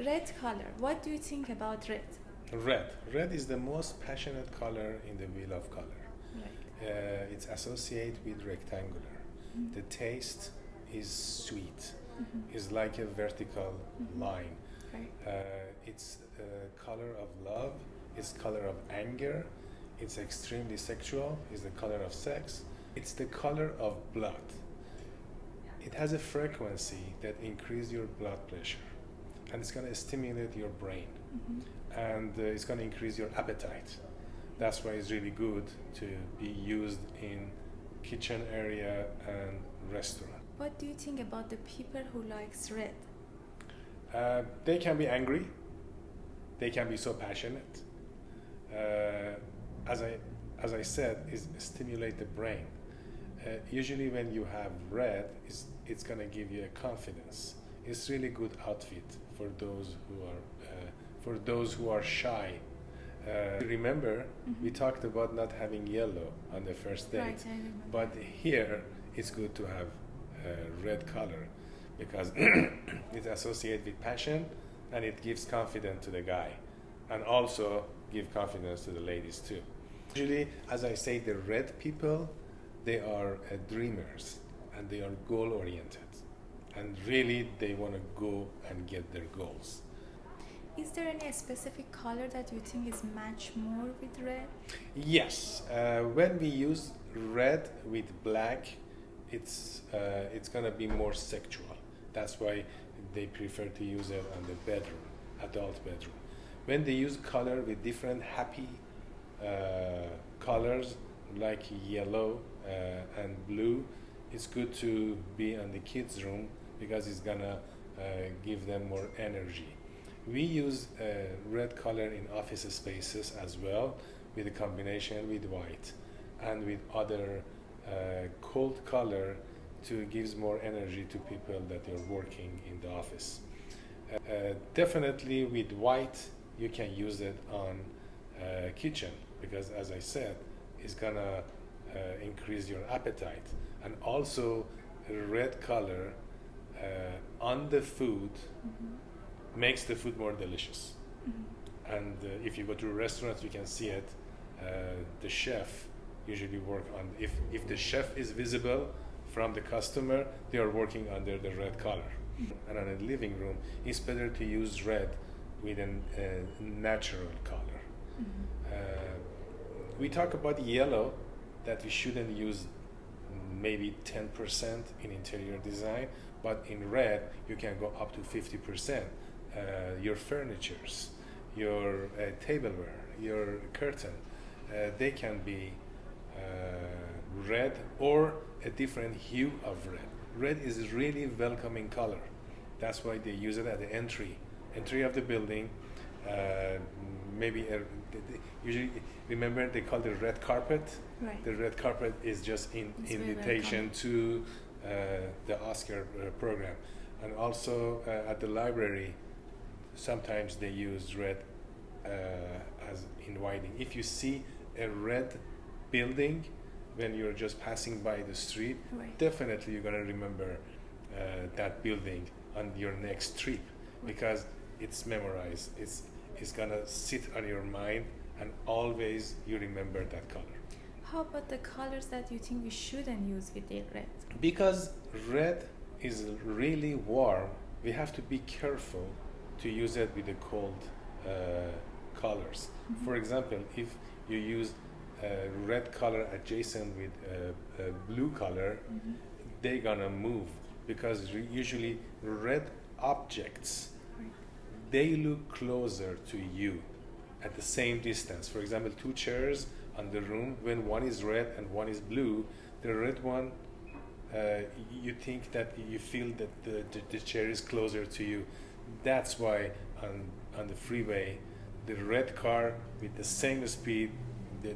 Red color. What do you think about red? Red is the most passionate color in the wheel of color. Right. It's associated with rectangular. The taste is sweet. It's like a vertical line. Right. It's color of love. It's color of anger. It's extremely sexual. It's the color of sex. It's the color of blood. It has a frequency that increases your blood pressure, and it's going to stimulate your brain, and it's going to increase your appetite. That's why it's really good to be used in kitchen area and restaurant. What do you think about the people who likes red? They can be angry. They can be so passionate. As I said, is stimulate the brain. Usually, when you have red, it's gonna give you a confidence. It's really good outfit for those who are shy. Remember, we talked about not having yellow on the first date, Right, I remember. but here it's good to have red color because it's associated with passion and it gives confidence to the guy, and also give confidence to the ladies too. Usually, as I say, the red people, they are dreamers and they are goal oriented, and really they want to go and get their goals. Is there any specific color that you think is match more with red? Yes, when we use red with black, it's gonna be more sexual. That's why they prefer to use it on the bedroom, adult bedroom. When they use color with different happy colors like yellow and blue, it's good to be in the kids' room because it's gonna give them more energy. We use red color in office spaces as well, with a combination with white and with other cold color to gives more energy to people that are working in the office. Definitely with white you can use it on kitchen because, as I said, it's gonna increase your appetite, and also red color on the food makes the food more delicious. And if you go to restaurants, you can see it. The chef usually work on, if the chef is visible from the customer, they are working under the red color. And on a living room, it's better to use red with a natural color. We talk about yellow, that we shouldn't use maybe 10% in interior design, but in red you can go up to 50%. Your furnitures, your tableware, your curtain, they can be red or a different hue of red. Red is really welcoming color. That's why they use it at the entry of the building. Usually, remember they call it red carpet. Right. The red carpet is just It's invitation to the Oscar program, and also at the library. Sometimes they use red as inviting. If you see a red building when you're just passing by the street, Right. definitely you're gonna remember that building on your next trip because it's memorized. It's gonna sit on your mind, and always you remember that color. How about the colors that you think we shouldn't use with the red? Because red is really warm, we have to be careful to use it with the cold colors. For example, if you use red color adjacent with blue color, they're gonna move because usually red objects, they look closer to you at the same distance. For example, two chairs on the room, when one is red and one is blue, the red one, you think that you feel that the chair is closer to you. That's why on the freeway, the red car with the same speed,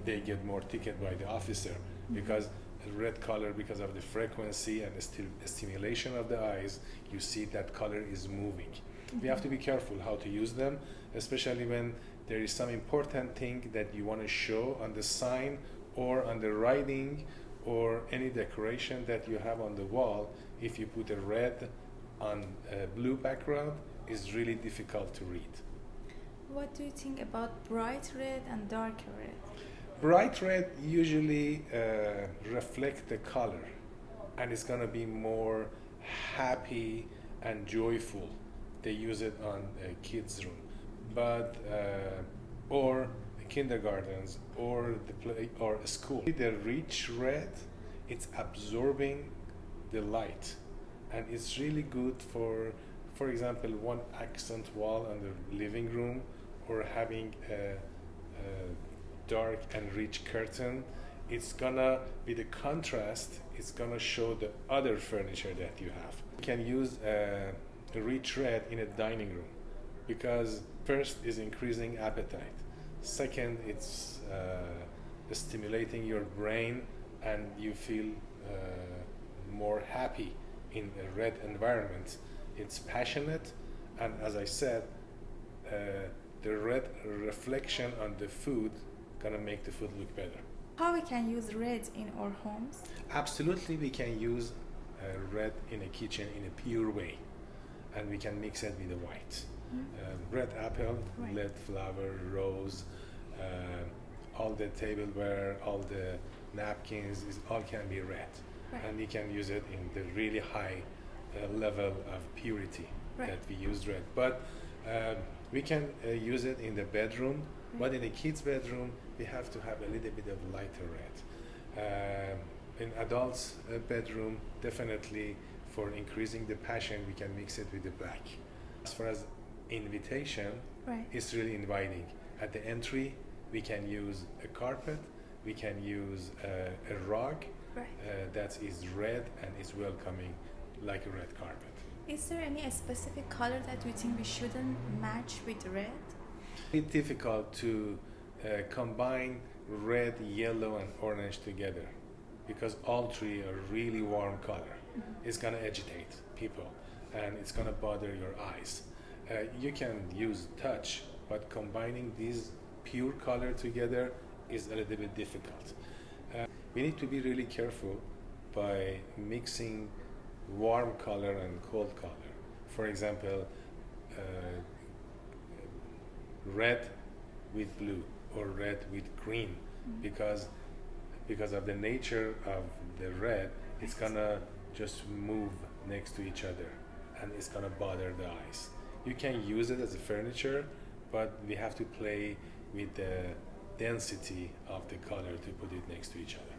they get more ticket by the officer because the red color, because of the frequency and the stimulation of the eyes, you see that color is moving. We have to be careful how to use them, especially when there is some important thing that you want to show on the sign or on the writing or any decoration that you have on the wall. If you put a red on a blue background, is really difficult to read. What do you think about bright red and darker red? Bright red usually reflect the color, and it's gonna be more happy and joyful. They use it on a kids' room, but or kindergartens or the play or a school. The rich red, it's absorbing the light, and it's really good for example, one accent wall on the living room, or having a dark and rich curtain. It's gonna be the contrast. It's gonna show the other furniture that you have. You can use a rich red in a dining room because first is increasing appetite. Second, it's stimulating your brain, and you feel more happy in a red environment. It's passionate, and as I said, the red reflection on the food gonna make the food look better. How we can use red in our homes? Absolutely, we can use red in a kitchen in a pure way, and we can mix it with the white. Red apple, Right. red flower, rose, all the tableware, all the napkins, all can be red. Right. And you can use it in the really high level of purity Right. that we use red. But we can use it in the bedroom, but in the kids' bedroom, we have to have a little bit of lighter red. In adults' bedroom, definitely for increasing the passion, we can mix it with the black. As far as invitation, Right. it's really inviting. At the entry, we can use a carpet, we can use a rug Right. that is red and is welcoming like a red carpet. Is there any specific color that you think we shouldn't match with red? It's difficult to combine red, yellow, and orange together because all three are really warm color. It's gonna agitate people, and it's gonna bother your eyes. You can use touch, but combining these pure color together is a little bit difficult. We need to be really careful by mixing warm color and cold color. For example, red with blue or red with green, because of the nature of the red, it's gonna just move next to each other, and it's gonna bother the eyes. You can use it as a furniture, but we have to play with the density of the color to put it next to each other.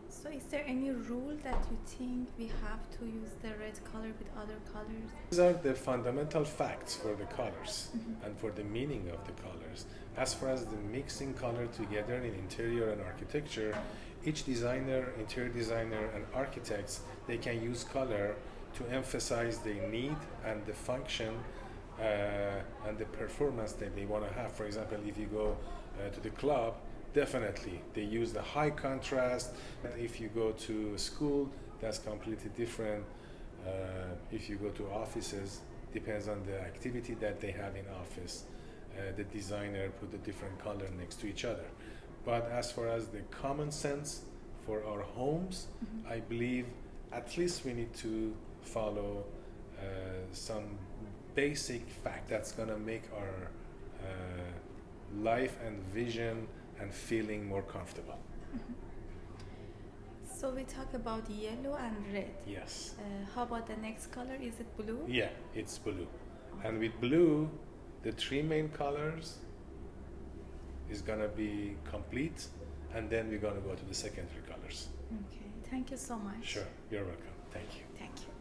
So is there any rule that you think we have to use the red color with other colors? These are the fundamental facts for the colors and for the meaning of the colors. As far as the mixing color together in interior and architecture, each designer, interior designer, and architects, they can use color to emphasize the need and the function and the performance that they want to have. For example, if you go to the club, definitely they use the high contrast. If you go to school, that's completely different. If you go to offices, depends on the activity that they have in office. The designer put a different color next to each other. But as far as the common sense for our homes, I believe at least we need to follow some basic fact that's going to make our life and vision and feeling more comfortable. So we talk about yellow and red. Yes. How about the next color? Is it blue? Yeah, it's blue. And with blue, the three main colors is going to be complete, and then we're going to go to the secondary colors. Okay. Thank you so much. Sure, you're welcome. Thank you. Thank you.